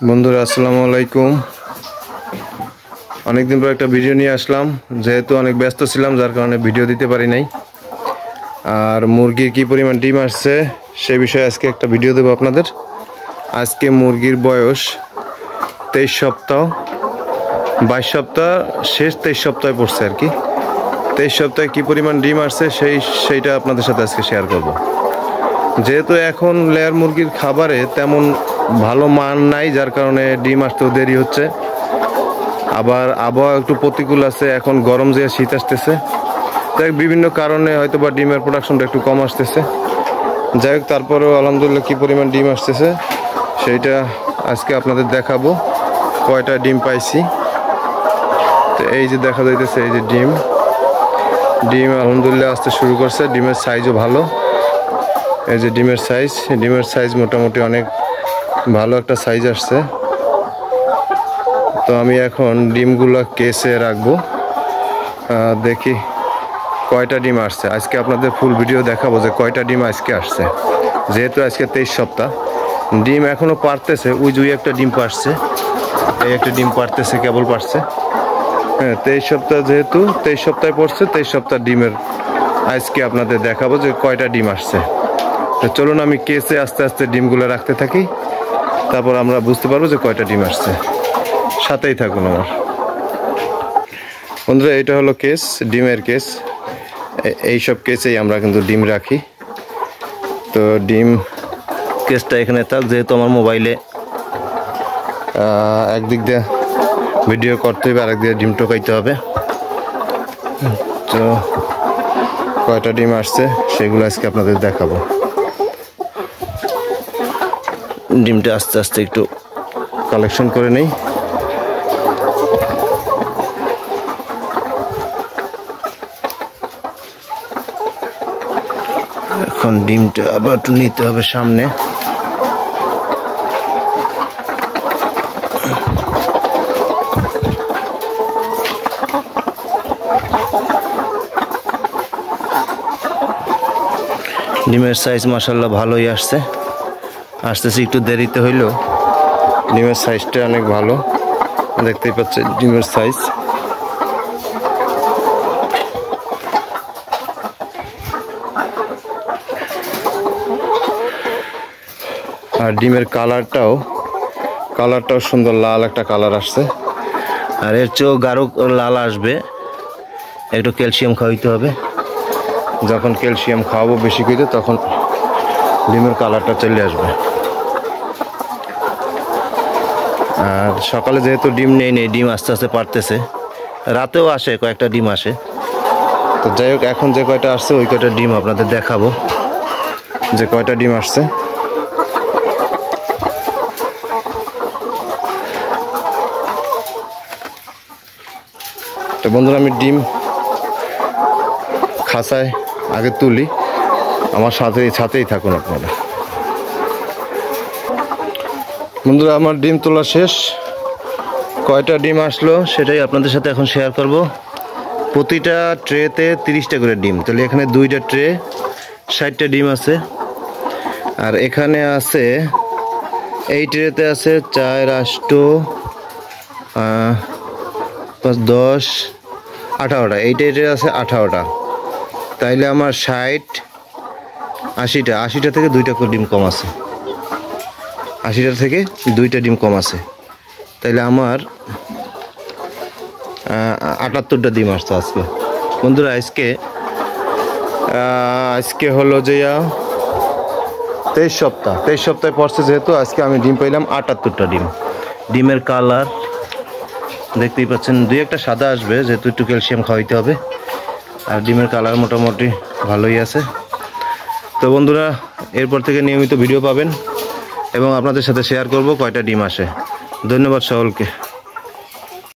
বন্ধুরা আসসালামু আলাইকুম। অনেকদিন পর একটা ভিডিও নিয়ে আসলাম, যেহেতু অনেক ব্যস্ত ছিলাম যার কারণে ভিডিও দিতে পারি নাই। আর মুরগির কি পরিমাণ ডিম আসছে সে বিষয়ে আজকে একটা ভিডিও দেবো আপনাদের। আজকে মুরগির বয়স 23 সপ্তাহ, 22 সপ্তাহ শেষ, 23 সপ্তাহে পড়ছে আর কি। 23 সপ্তাহে কি পরিমাণ ডিম আসছে সেইটা আপনাদের সাথে আজকে শেয়ার করব। যেহেতু এখন লেয়ার মুরগির খাবারে তেমন ভালো মান নাই, যার কারণে ডিম আসতেও দেরি হচ্ছে। আবার আবহাওয়া একটু প্রতিকূল আছে, এখন গরম যে শীত আসতেছে, তাই বিভিন্ন কারণে হয়তো বা ডিমের প্রোডাকশনটা একটু কম আসতেছে। যাই হোক, তারপরেও আলহামদুলিল্লাহ কি পরিমাণ ডিম আসতেছে সেইটা আজকে আপনাদের দেখাবো। কয়টা ডিম পাইছি তো এই যে দেখা যাইতেছে, এই যে ডিম আলহামদুলিল্লাহ আসতে শুরু করছে। ডিমের সাইজও ভালো, এই যে ডিমের সাইজ মোটামুটি অনেক ভালো একটা সাইজ আসছে। তো আমি এখন ডিমগুলো কেসে রাখবো, দেখি কয়টা ডিম আসছে। আজকে আপনাদের ফুল ভিডিও দেখাবো যে কয়টা ডিম আজকে আসছে। যেহেতু আজকে 23 সপ্তাহ, ডিম এখনও পারতেছে। ওই যে একটা ডিম পারছে, এই একটা ডিম পারতেছে, কেবল পারছে। হ্যাঁ, 23 সপ্তাহ, যেহেতু 23 সপ্তাহে পড়ছে, 23 সপ্তাহ ডিমের আজকে আপনাদের দেখাবো যে কয়টা ডিম আসছে। তো চলুন আমি কেসে আস্তে আস্তে ডিমগুলো রাখতে থাকি, তারপর আমরা বুঝতে পারবো যে কয়টা ডিম আসছে। সাথেই থাকুন আমার বন্ধুরা। এটা হলো কেস, ডিমের কেস। এইসব কেসেই আমরা কিন্তু ডিম রাখি। তো ডিম কেসটা এখানে থাক, যেহেতু আমার মোবাইলে একদিক দিয়ে ভিডিও করতে হবে, আরেক দিয়ে ডিম টোকাইতে হবে। তো কয়টা ডিম আসছে সেগুলো আজকে আপনাদের দেখাবো। ডিমটা আস্তে আস্তে একটু কালেকশন করে নেই। এখন ডিমটা আবার একটু নিতে হবে সামনে। ডিমের সাইজ মাশাআল্লাহ ভালোই আসতেছে, একটু দেরিতে হইলেও ডিমের সাইজটা অনেক ভালো। দেখতেই পাচ্ছেন ডিমের সাইজ। আর ডিমের কালারটাও সুন্দর, লাল একটা কালার আসছে। আর এর চেয়েও গাঢ় লাল আসবে। একটু ক্যালসিয়াম খাওয়াইতে হবে। যখন ক্যালসিয়াম খাওয়াবো বেশি করে, তখন ডিমের কালারটা চলে আসবে। আর সকালে যেহেতু ডিম নেই, ডিম আস্তে আস্তে পারতেছে। রাতেও আসে, কয়েকটা ডিম আসে। তো যাই হোক, এখন যে কয়টা আসছে ওই কয়টা ডিম আপনাদের দেখাবো যে কয়টা ডিম আসছে। তো বন্ধুরা, আমি ডিম খাঁচায় আগে তুলি, আমার সাথেই থাকুন আপনারা। বন্ধুরা, আমার ডিম তোলা শেষ। কয়টা ডিম আসলো সেটাই আপনাদের সাথে এখন শেয়ার করব। প্রতিটা ট্রেতে 30টা করে ডিম, তাহলে এখানে 2টা ট্রে, 60টা ডিম আছে। আর এখানে আছে, এই ট্রেতে আছে 4, 8, 5, 10, 18টা। এই ট্রেতে আছে 18টা। তাইলে আমার 60, 80টা থেকে 2টা করে ডিম কম আছে। 80টা থেকে 2টা ডিম কম আছে, তাইলে আমার 78টা ডিম আসছে আজকে। বন্ধুরা, আজকে হলো যে 23 সপ্তাহে পড়ছে, যেহেতু আজকে আমি ডিম পাইলাম 78টা ডিম। ডিমের কালার দেখতেই পাচ্ছেন, 2-একটা সাদা আসবে, যেহেতু একটু ক্যালসিয়াম খাওয়াইতে হবে। আর ডিমের কালার মোটামুটি ভালোই আছে। তো বন্ধুরা, এরপর থেকে নিয়মিত ভিডিও পাবেন এবং আপনাদের সাথে শেয়ার করব কয়টা ডিম আসে। ধন্যবাদ সকলকে।